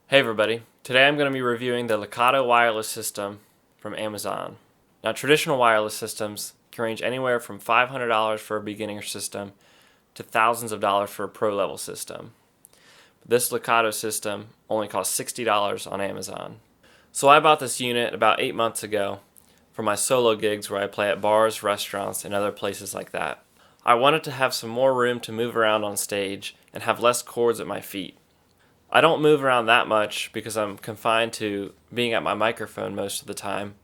Hey everybody, today I'm going to be reviewing the LEKATO wireless system from Amazon. Now traditional wireless systems can range anywhere from $500 for a beginner system to thousands of dollars for a pro level system. This LEKATO system only costs $60 on Amazon. So I bought this unit about 8 months ago for my solo gigs where I play at bars, restaurants, and other places like that. I wanted to have some more room to move around on stage and have less cords at my feet. I don't move around that much because I'm confined to being at my microphone most of the time,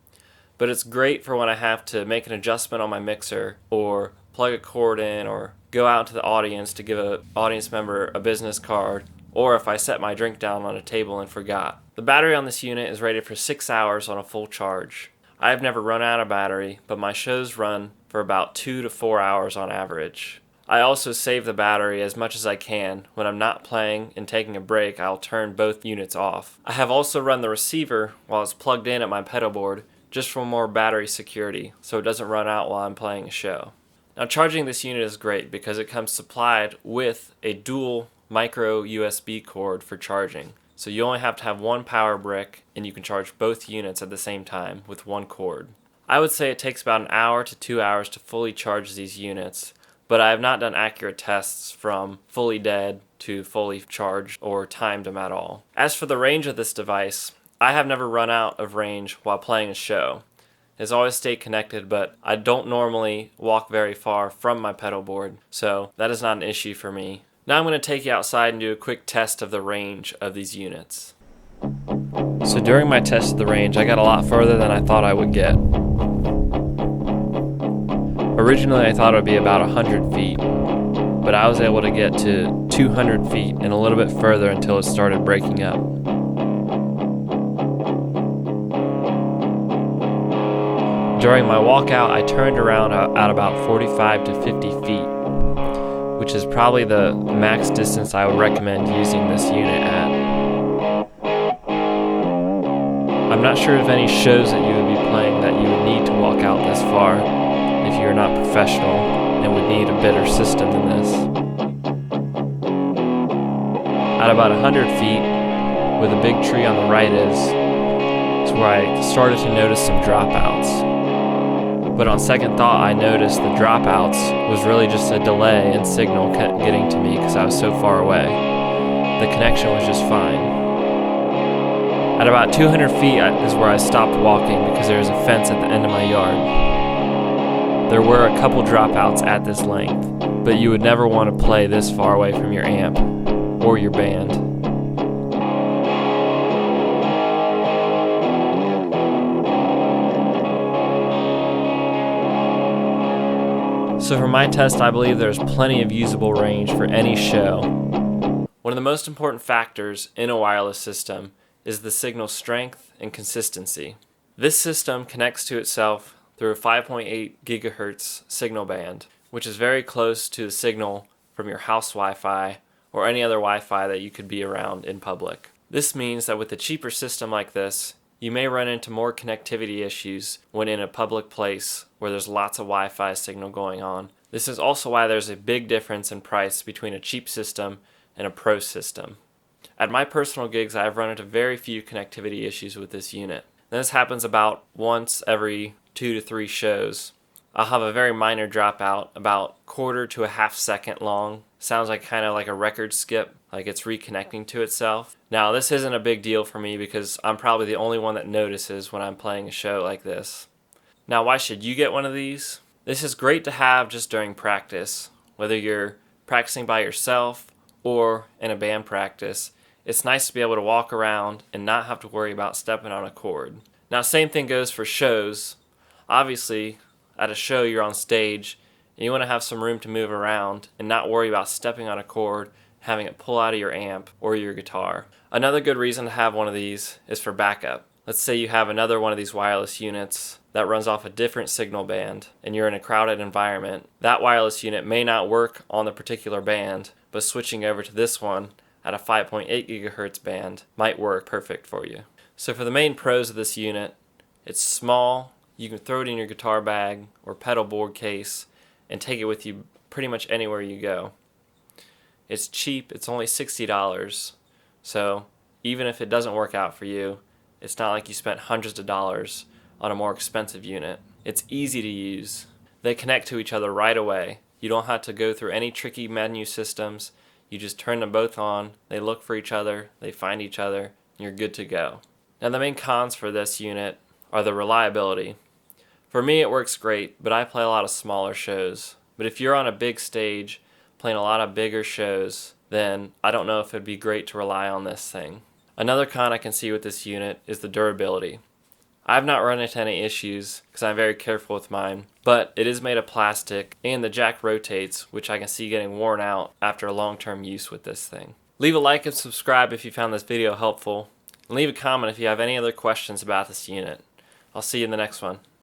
but it's great for when I have to make an adjustment on my mixer or plug a cord in or go out to the audience to give an audience member a business card, or if I set my drink down on a table and forgot. The battery on this unit is rated for 6 hours on a full charge. I have never run out of battery, but my shows run for about 2 to 4 hours on average. I also save the battery as much as I can. When I'm not playing and taking a break, I'll turn both units off. I have also run the receiver while it's plugged in at my pedal board just for more battery security so it doesn't run out while I'm playing a show. Now charging this unit is great because it comes supplied with a dual micro USB cord for charging. So you only have to have one power brick and you can charge both units at the same time with one cord. I would say it takes about an hour to 2 hours to fully charge these units, but I have not done accurate tests from fully dead to fully charged or timed them at all. As for the range of this device, I have never run out of range while playing a show. It's always stayed connected, but I don't normally walk very far from my pedal board, so that is not an issue for me. Now I'm going to take you outside and do a quick test of the range of these units. So during my test of the range, I got a lot further than I thought I would get. Originally I thought it would be about 100 feet, but I was able to get to 200 feet and a little bit further until it started breaking up. During my walkout, I turned around at about 45 to 50 feet, which is probably the max distance I would recommend using this unit at. I'm not sure of any shows that you would be playing that you would need to walk out this far if you're not professional and would need a better system than this. At about 100 feet, where the big tree on the right is where I started to notice some dropouts. But on second thought, I noticed the dropouts was really just a delay in signal getting to me because I was so far away. The connection was just fine. At about 200 feet is where I stopped walking because there was a fence at the end of my yard. There were a couple dropouts at this length, but you would never want to play this far away from your amp or your band. So for my test, I believe there's plenty of usable range for any show. One of the most important factors in a wireless system is the signal strength and consistency. This system connects to itself through a 5.8 gigahertz signal band, which is very close to the signal from your house Wi-Fi or any other Wi-Fi that you could be around in public. This means that with a cheaper system like this, you may run into more connectivity issues when in a public place where there's lots of Wi-Fi signal going on. This is also why there's a big difference in price between a cheap system and a pro system. At my personal gigs, I've run into very few connectivity issues with this unit. And this happens about once every 2 to 3 shows. I'll have a very minor dropout, about quarter to a half second long. Sounds like kind of like a record skip, like it's reconnecting to itself. Now this isn't a big deal for me because I'm probably the only one that notices when I'm playing a show like this. Now why should you get one of these? This is great to have just during practice, whether you're practicing by yourself or in a band practice. It's nice to be able to walk around and not have to worry about stepping on a cord. Now same thing goes for shows. Obviously, at a show you're on stage and you want to have some room to move around and not worry about stepping on a cord, having it pull out of your amp or your guitar. Another good reason to have one of these is for backup. Let's say you have another one of these wireless units that runs off a different signal band and you're in a crowded environment. That wireless unit may not work on the particular band, but switching over to this one at a 5.8 gigahertz band might work perfect for you. So for the main pros of this unit, it's small, you can throw it in your guitar bag or pedal board case and take it with you pretty much anywhere you go. It's cheap, it's only $60, so even if it doesn't work out for you, it's not like you spent hundreds of dollars on a more expensive unit. It's easy to use. They connect to each other right away. You don't have to go through any tricky menu systems. You just turn them both on, they look for each other, they find each other, and you're good to go. Now the main cons for this unit are the reliability. For me it works great, but I play a lot of smaller shows. But if you're on a big stage, playing a lot of bigger shows, then I don't know if it'd be great to rely on this thing. Another con I can see with this unit is the durability. I've not run into any issues because I'm very careful with mine, but it is made of plastic and the jack rotates, which I can see getting worn out after long-term use with this thing. Leave a like and subscribe if you found this video helpful, and leave a comment if you have any other questions about this unit. I'll see you in the next one.